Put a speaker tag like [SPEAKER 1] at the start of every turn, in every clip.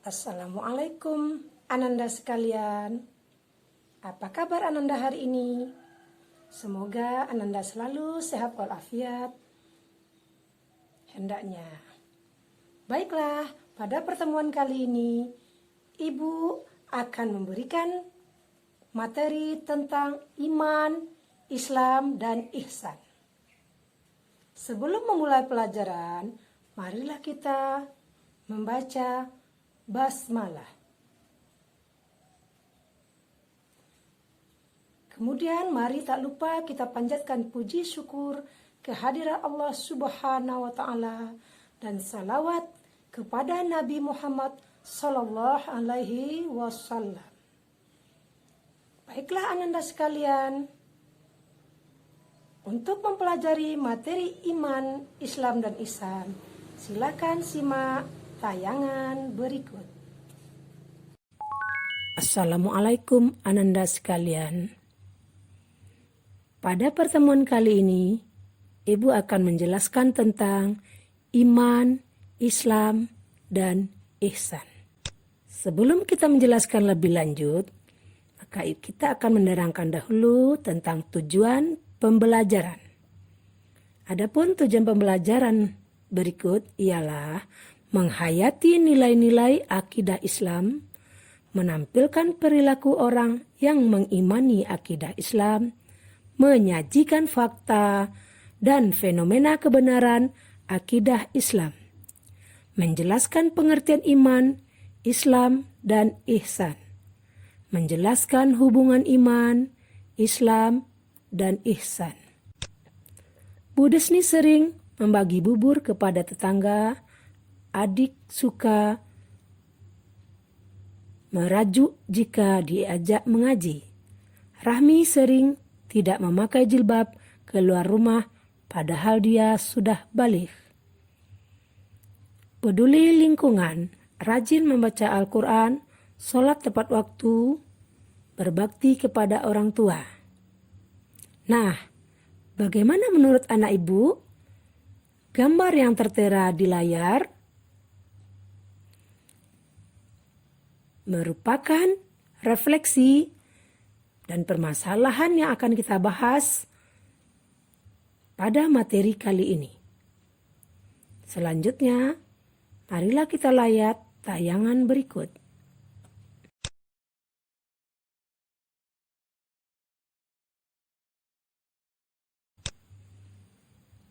[SPEAKER 1] Assalamualaikum Ananda sekalian. Apa kabar Ananda hari ini? Semoga Ananda selalu sehat walafiat. Hendaknya. Baiklah, pada pertemuan kali ini Ibu akan memberikan materi tentang iman, Islam, dan ihsan. Sebelum memulai pelajaran, marilah kita membaca basmalah. Kemudian mari tak lupa kita panjatkan puji syukur kehadirat Allah Subhanahu wa taala dan salawat kepada Nabi Muhammad sallallahu alaihi wasallam. Baiklah Ananda sekalian, untuk mempelajari materi iman, Islam, dan ihsan, silakan simak tayangan berikut. Assalamualaikum Ananda sekalian. Pada pertemuan kali ini, Ibu akan menjelaskan tentang iman, Islam, dan ihsan. Sebelum kita menjelaskan lebih lanjut, maka kita akan menerangkan dahulu tentang tujuan pembelajaran. Adapun tujuan pembelajaran berikut ialah menghayati nilai-nilai akidah Islam, menampilkan perilaku orang yang mengimani akidah Islam, menyajikan fakta dan fenomena kebenaran akidah Islam, menjelaskan pengertian iman, Islam, dan ihsan, menjelaskan hubungan iman, Islam, dan ihsan. Bu Desni sering membagi bubur kepada tetangga. Adik suka merajuk jika diajak mengaji. Rahmi sering tidak memakai jilbab keluar rumah padahal dia sudah balik. Peduli lingkungan, rajin membaca Al-Quran, sholat tepat waktu, berbakti kepada orang tua. Nah, bagaimana menurut anak ibu? Gambar yang tertera di layar merupakan refleksi dan permasalahan yang akan kita bahas pada materi kali ini. Selanjutnya, marilah kita lihat tayangan berikut.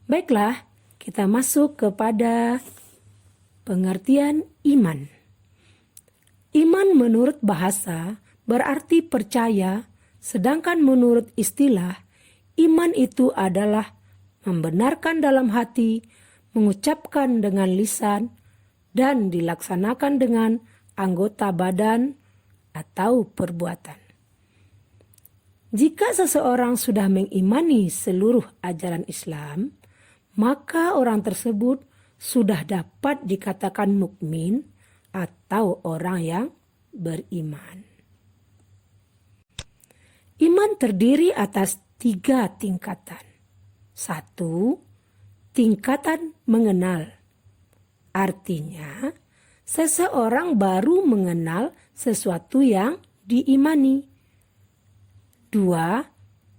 [SPEAKER 1] Baiklah, kita masuk kepada pengertian iman. Iman menurut bahasa berarti percaya, sedangkan menurut istilah, iman itu adalah membenarkan dalam hati, mengucapkan dengan lisan, dan dilaksanakan dengan anggota badan atau perbuatan. Jika seseorang sudah mengimani seluruh ajaran Islam, maka orang tersebut sudah dapat dikatakan mukmin atau orang yang beriman. Iman terdiri atas 3 tingkatan. 1. Tingkatan mengenal. Artinya, seseorang baru mengenal sesuatu yang diimani. 2.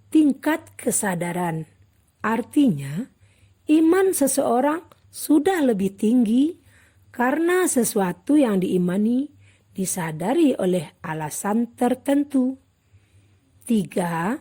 [SPEAKER 1] Tingkat kesadaran. Artinya, iman seseorang sudah lebih tinggi karena sesuatu yang diimani disadari oleh alasan tertentu. 3.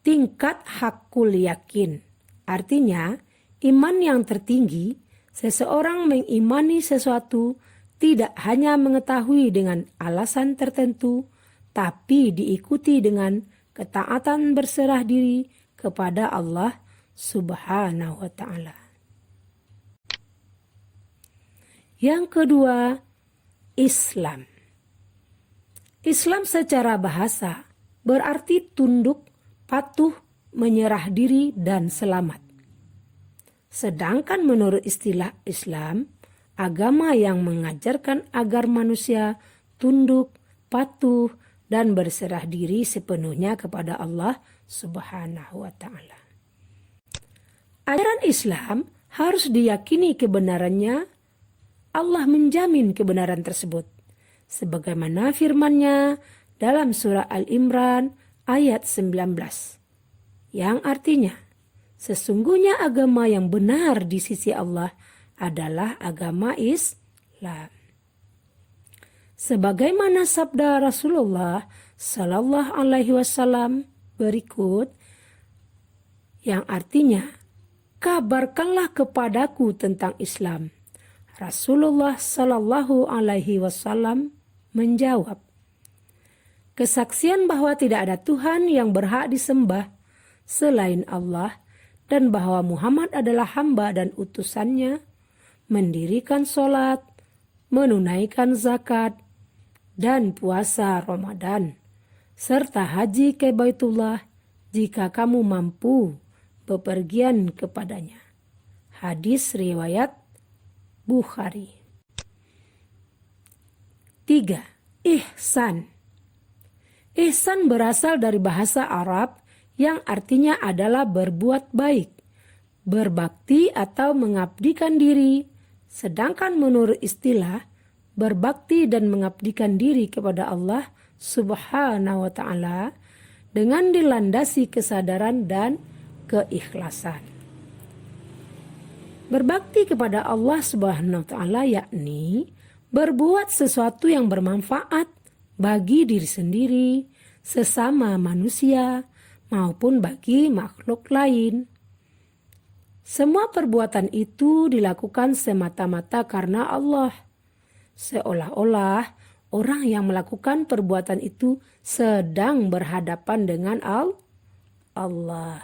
[SPEAKER 1] Tingkat hakul yakin. Artinya, iman yang tertinggi, seseorang mengimani sesuatu tidak hanya mengetahui dengan alasan tertentu, tapi diikuti dengan ketaatan berserah diri kepada Allah Subhanahu wa ta'ala. Yang kedua, Islam. Islam secara bahasa berarti tunduk, patuh, menyerah diri, dan selamat. Sedangkan menurut istilah Islam, agama yang mengajarkan agar manusia tunduk, patuh, dan berserah diri sepenuhnya kepada Allah Subhanahu wa ta'ala. Ajaran Islam harus diyakini kebenarannya. Allah menjamin kebenaran tersebut. sebagaimana firman-Nya dalam surah Al-Imran ayat 19, yang artinya, sesungguhnya agama yang benar di sisi Allah adalah agama Islam. Sebagaimana sabda Rasulullah Sallallahu Alaihi Wasallam berikut, yang artinya, kabarkanlah kepadaku tentang Islam. Rasulullah Sallallahu Alaihi Wasallam menjawab, kesaksian bahwa tidak ada Tuhan yang berhak disembah selain Allah dan bahwa Muhammad adalah hamba dan utusannya, mendirikan sholat, menunaikan zakat, dan puasa Ramadan, serta haji ke Baitullah jika kamu mampu bepergian kepadanya. Hadis riwayat Bukhari. 3. Ihsan. Ihsan berasal dari bahasa Arab yang artinya adalah berbuat baik, berbakti atau mengabdikan diri, sedangkan menurut istilah, berbakti dan mengabdikan diri kepada Allah Subhanahu wa Ta'ala dengan dilandasi kesadaran dan keikhlasan. Berbakti kepada Allah Subhanahu wa Ta'ala yakni berbuat sesuatu yang bermanfaat bagi diri sendiri, sesama manusia, maupun bagi makhluk lain. Semua perbuatan itu dilakukan semata-mata karena Allah, seolah-olah orang yang melakukan perbuatan itu sedang berhadapan dengan Allah.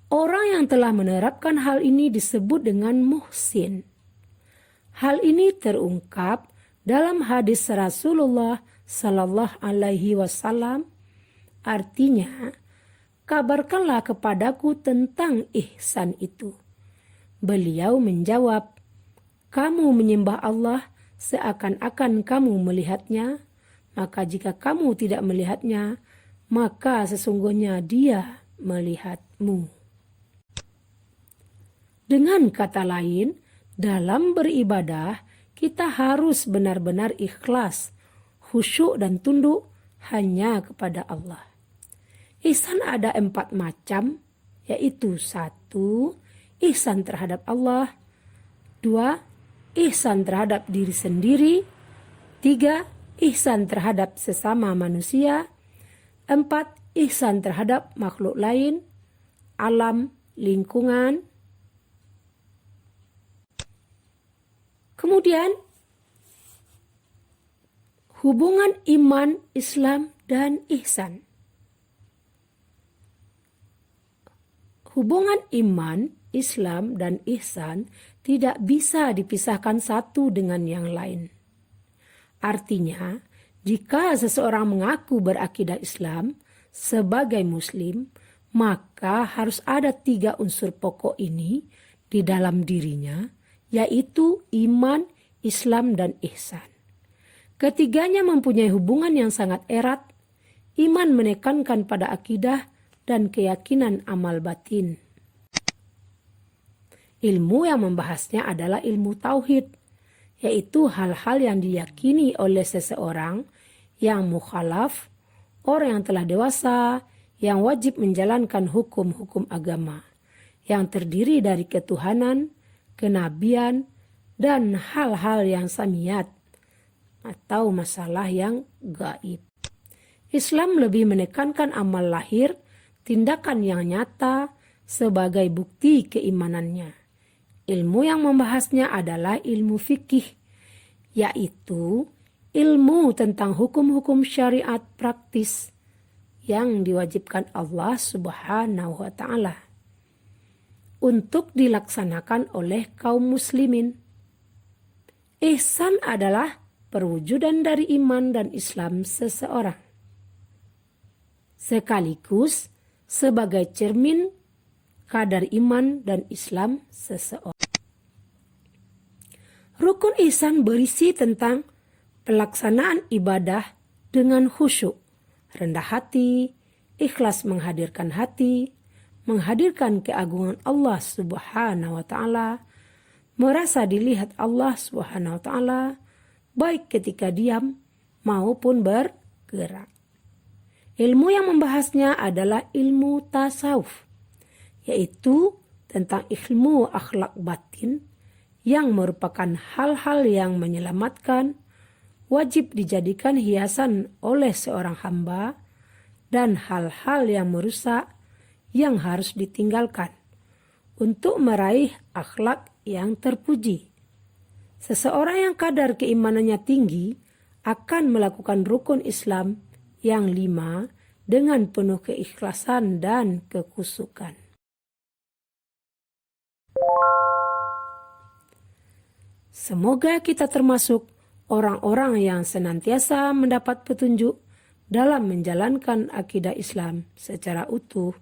[SPEAKER 1] Orang yang telah menerapkan hal ini disebut dengan muhsin. Hal ini terungkap dalam hadis Rasulullah Sallallahu Alaihi Wasallam, artinya, kabarkanlah kepadaku tentang ihsan itu. Beliau menjawab, kamu menyembah Allah seakan-akan kamu melihatnya, maka jika kamu tidak melihatnya, maka sesungguhnya Dia melihatmu. Dengan kata lain, dalam beribadah kita harus benar-benar ikhlas, khusyuk dan tunduk hanya kepada Allah. Ihsan ada 4 macam, yaitu 1. Ihsan terhadap Allah, 2. Ihsan terhadap diri sendiri, 3. Ihsan terhadap sesama manusia, 4. Ihsan terhadap makhluk lain, alam, lingkungan. Kemudian, hubungan iman, Islam, dan ihsan. Hubungan iman, Islam, dan ihsan tidak bisa dipisahkan satu dengan yang lain. Artinya, jika seseorang mengaku berakidah Islam sebagai Muslim, maka harus ada 3 unsur pokok ini di dalam dirinya, yaitu iman, Islam, dan ihsan. Ketiganya mempunyai hubungan yang sangat erat. Iman menekankan pada akidah dan keyakinan amal batin. Ilmu yang membahasnya adalah ilmu tauhid, yaitu hal-hal yang diyakini oleh seseorang yang mukhalaf, orang yang telah dewasa, yang wajib menjalankan hukum-hukum agama, yang terdiri dari ketuhanan, kenabian, dan hal-hal yang samiyat atau masalah yang gaib. Islam lebih menekankan amal lahir, tindakan yang nyata sebagai bukti keimanannya. Ilmu yang membahasnya adalah ilmu fikih, yaitu ilmu tentang hukum-hukum syariat praktis yang diwajibkan Allah Subhanahu wa Ta'ala untuk dilaksanakan oleh kaum muslimin. Ihsan adalah perwujudan dari iman dan Islam seseorang, sekaligus sebagai cermin kadar iman dan Islam seseorang. Rukun ihsan berisi tentang pelaksanaan ibadah dengan khusyuk, rendah hati, ikhlas menghadirkan hati, menghadirkan keagungan Allah Subhanahu wa Ta'ala, merasa dilihat Allah Subhanahu wa Ta'ala, baik ketika diam maupun bergerak. Ilmu yang membahasnya adalah ilmu tasawuf, yaitu tentang ilmu akhlak batin yang merupakan hal-hal yang menyelamatkan, wajib dijadikan hiasan oleh seorang hamba, dan hal-hal yang merusak yang harus ditinggalkan untuk meraih akhlak yang terpuji. Seseorang yang kadar keimanannya tinggi akan melakukan rukun Islam yang 5 dengan penuh keikhlasan dan kekhusyukan. Semoga kita termasuk orang-orang yang senantiasa mendapat petunjuk dalam menjalankan akidah Islam secara utuh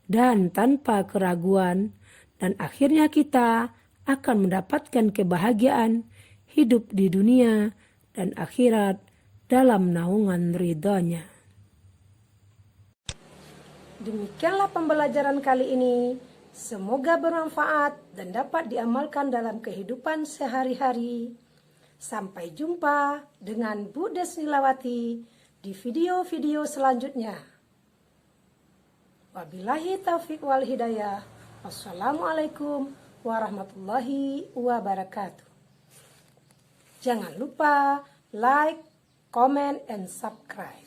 [SPEAKER 1] dan tanpa keraguan, dan akhirnya kita akan mendapatkan kebahagiaan hidup di dunia dan akhirat dalam naungan ridhonya. Demikianlah pembelajaran kali ini. Semoga bermanfaat dan dapat diamalkan dalam kehidupan sehari-hari. Sampai jumpa dengan Bu Desnilawati di video-video selanjutnya. Wabillahi taufiq wal hidayah. Wassalamualaikum warahmatullahi wabarakatuh. Jangan lupa like, comment, and subscribe.